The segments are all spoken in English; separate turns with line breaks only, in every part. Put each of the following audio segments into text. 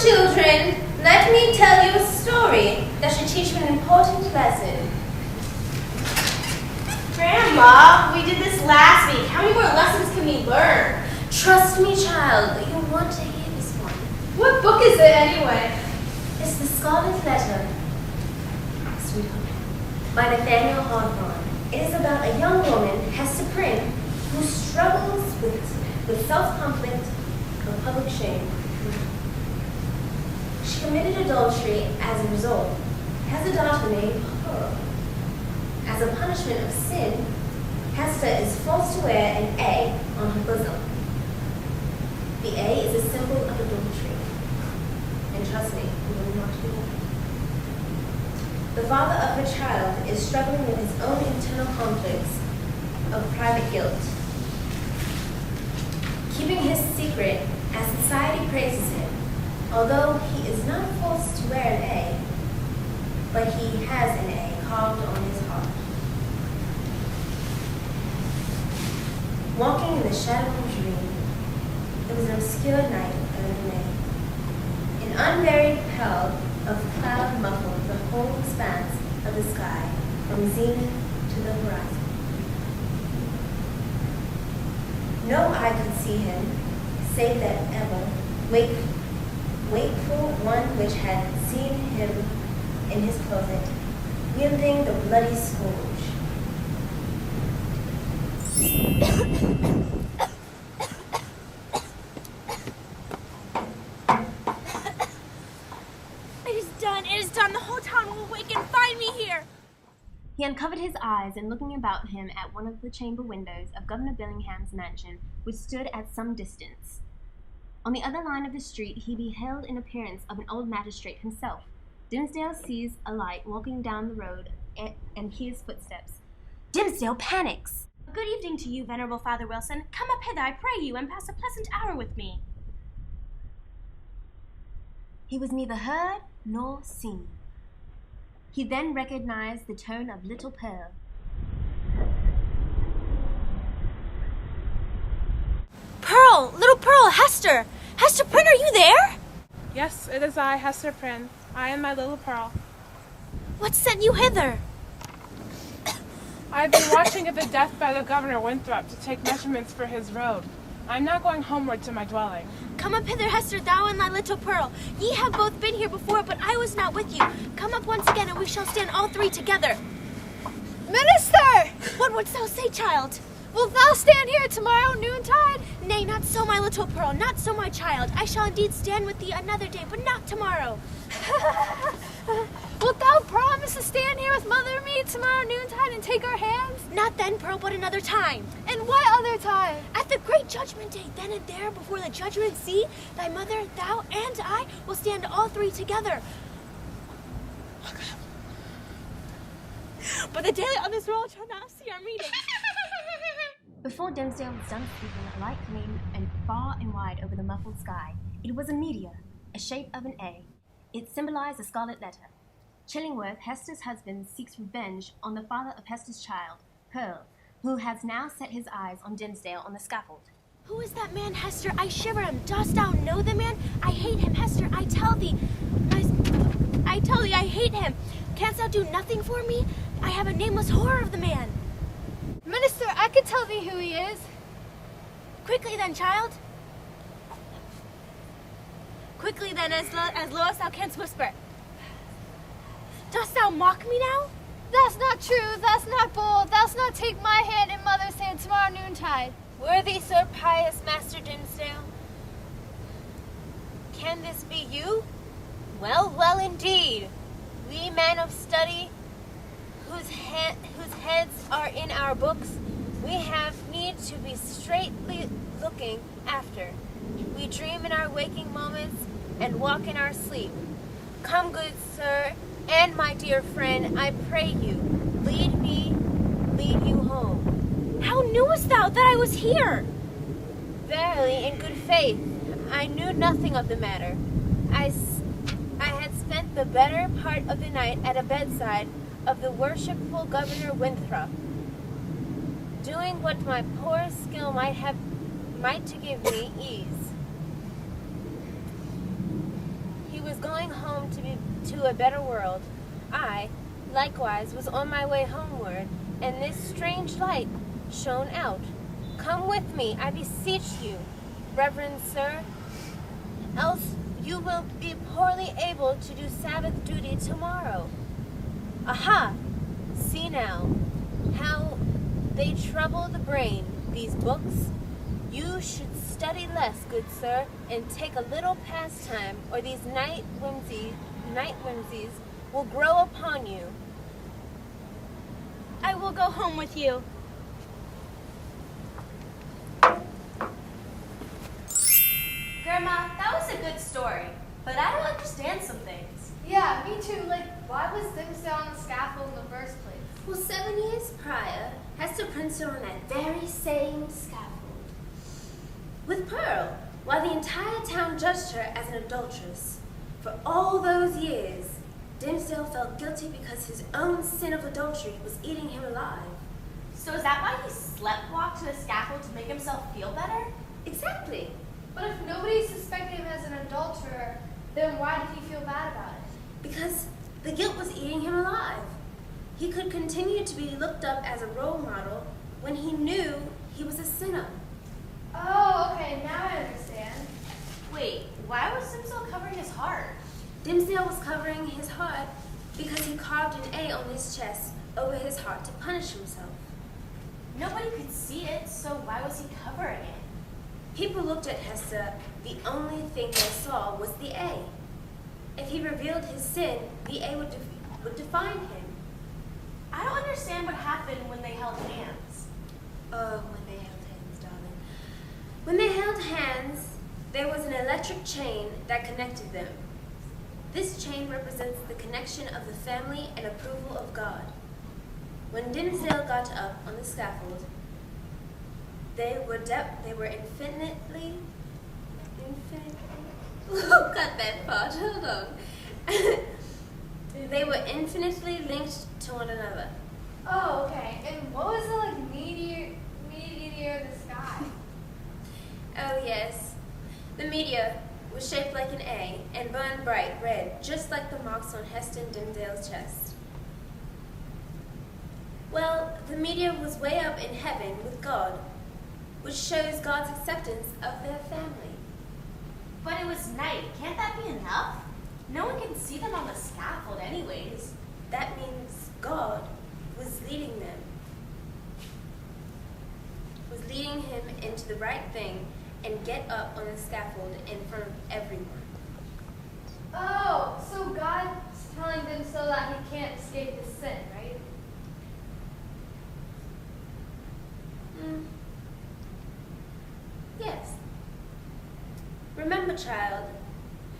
children, let me tell you a story that should teach you an important lesson.
Grandma, we did this last week. How many more lessons can we learn?
Trust me, child, you'll want to hear this one.
What book is it anyway?
It's the Scarlet Letter, sweetheart, by Nathaniel Hawthorne. It is about a young woman, Hester Prynne, who struggles with self-conflict and public shame. She committed adultery as a result, has a daughter named Pearl. As a punishment of sin, Hester is forced to wear an A on her bosom. The A is a symbol of adultery. And trust me, you will not be wrong. The father of her child is struggling with his own internal conflicts of private guilt. Keeping his secret as society praises him, although he is not forced to wear an A, but he has an A carved on his heart. Walking in the shadow of a dream, it was an obscure night early May. An unvaried pall of cloud muffled the whole expanse of the sky from zenith to the horizon. No eye could see him, save that ever wakeful one which had seen him in his closet, wielding the bloody scourge.
It is done. The whole town will wake and find me here.
He uncovered his eyes and looking about him at one of the chamber windows of Governor Billingham's mansion, which stood at some distance. On the other line of the street he beheld an appearance of an old magistrate himself. Dimmesdale sees a light walking down the road and hears footsteps. Dimmesdale panics.
Good evening to you, Venerable Father Wilson. Come up hither, I pray you, and pass a pleasant hour with me.
He was neither heard nor seen. He then recognized the tone of little Pearl.
Pearl! Little Pearl! Hester! Hester Prynne, are you there?
Yes, it is I, Hester Prynne. I am my little Pearl.
What sent you hither?
I have been watching at the death bed of Governor Winthrop to take measurements for his road. I am now going homeward to my dwelling.
Come up hither, Hester, thou and thy little Pearl. Ye have both been here before, but I was not with you. Come up once again, and we shall stand all three together.
Minister!
What wouldst thou say, child?
Wilt thou stand here tomorrow noontide?
Nay, not so, my little Pearl, not so, my child. I shall indeed stand with thee another day, but not tomorrow.
Wilt thou promise to stand here with mother and me tomorrow noontide and take our hands?
Not then, Pearl, but another time.
And what other time?
At the great judgment day, then and there, before the judgment seat, thy mother, thou, and I will stand all three together. But the daily on this world shall not see our meeting.
Before Dimmesdale was done speaking, a light gleamed and far and wide over the muffled sky. It was a meteor, a shape of an A. It symbolized the Scarlet Letter. Chillingworth, Hester's husband, seeks revenge on the father of Hester's child, Pearl, who has now set his eyes on Dimmesdale on the scaffold.
Who is that man, Hester? I shiver him. Dost thou know the man? I hate him, Hester. I tell thee, I hate him. Canst thou do nothing for me? I have a nameless horror of the man.
Minister, I can tell thee who he is.
Quickly then, child. Quickly then, as low as thou canst whisper. Dost thou mock me now?
That's not true, that's not bold, thou'st not take my hand and mother's hand tomorrow noontide.
Worthy Sir Pious Master Dimmesdale, can this be you? Well, well indeed. We men of study, whose heads are in our books, we have need to be straightly looking after. We dream in our waking moments and walk in our sleep. Come, good sir, and my dear friend, I pray you, lead you home.
How knewest thou that I was here?
Verily, in good faith, I knew nothing of the matter. I had spent the better part of the night at a bedside of the worshipful Governor Winthrop, doing what my poor skill might to give me ease. was going home to a better world. I, likewise, was on my way homeward, and this strange light shone out. Come with me, I beseech you, Reverend Sir, else you will be poorly able to do Sabbath duty tomorrow. Aha! See now, how they trouble the brain, these books. You should study less, good sir, and take a little pastime, or these night whimsies will grow upon you.
I will go home with you.
Grandma, that was a good story, but I don't understand some things.
Yeah, me too. Like, why was Dimmesdale on the scaffold in the first place?
Well, 7 years prior, Hester Prince stood on that very same scaffold with Pearl, while the entire town judged her as an adulteress. For all those years, Dimmesdale felt guilty because his own sin of adultery was eating him alive.
So is that why he sleptwalked to the scaffold to make himself feel better?
Exactly.
But if nobody suspected him as an adulterer, then why did he feel bad about it?
Because the guilt was eating him alive. He could continue to be looked up as a role model when he knew he was a sinner.
Oh, okay, now I understand.
Wait, why was Dimmesdale covering his heart?
Dimmesdale was covering his heart because he carved an A on his chest over his heart to punish himself.
Nobody could see it, so why was he covering it?
People looked at Hester, the only thing they saw was the A. If he revealed his sin, the A would define him.
I don't understand what happened when they held hands.
Oh, when they held hands, darling. When they held hands, there was an electric chain that connected them. This chain represents the connection of the family and approval of God. When Dimmesdale got up on the scaffold, they were infinitely cut that part, hold on. They were infinitely linked to one another.
Oh, okay. And what was the, like, meteor in the sky?
Oh, yes. The meteor was shaped like an A and burned bright red, just like the marks on Hester and Dimmesdale's chest. Well, the meteor was way up in heaven with God, which shows God's acceptance of their family.
But it was night. Can't that be enough? No one can see them on the scaffold anyways.
That means God was leading them, was leading him into the right thing and get up on the scaffold in front of everyone.
Oh, so God's telling them so that he can't escape his sin, right?
Yes. Remember, child,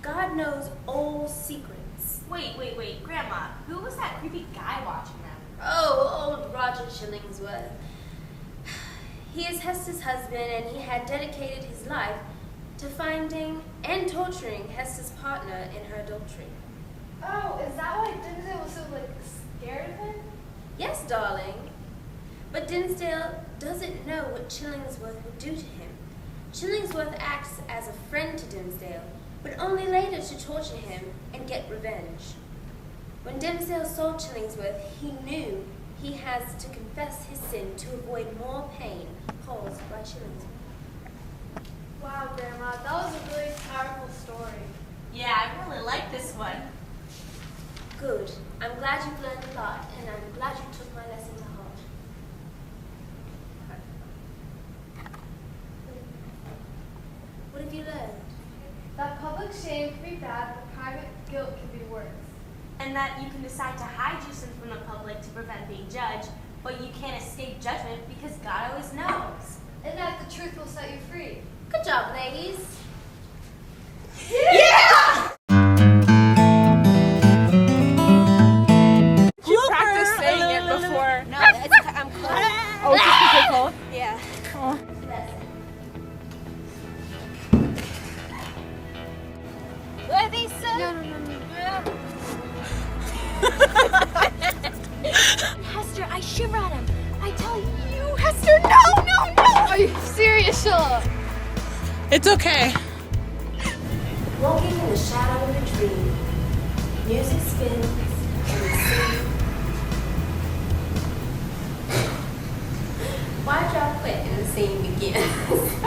God knows all secrets.
Wait, Grandma, who was that creepy guy watching them?
Oh, old Roger Chillingsworth. He is Hester's husband, and he had dedicated his life to finding and torturing Hester's partner in her adultery.
Oh, is that why Dimmesdale was so, like, scared of him?
Yes, darling. But Dimmesdale doesn't know what Chillingsworth would do to him. Chillingsworth acts as a friend to Dimmesdale, but only later to torture him and get revenge. When Dimmesdale saw Chillingsworth, he knew he has to confess his sin to avoid more pain caused by Chillingsworth.
Wow, Grandma, that was a really powerful story.
Yeah, I really like this one.
Good. I'm glad you've learned a lot, and I'm glad you took my lesson to heart. What have you learned?
That public shame can be bad, but private guilt can be worse.
And that you can decide to hide your sin from the public to prevent being judged, but you can't escape judgment because God always knows.
And that the truth will set you free.
Good job, ladies.
You practiced saying it before.
No, I'm cold.
Oh, just because you're cold?
Yeah.
Oh.
Ready, sir?
No.
Hester, I shiver at him. I tell you, Hester, no!
Are you serious, Chella?
It's okay.
Walking in the shadow of a dream,
scene begins.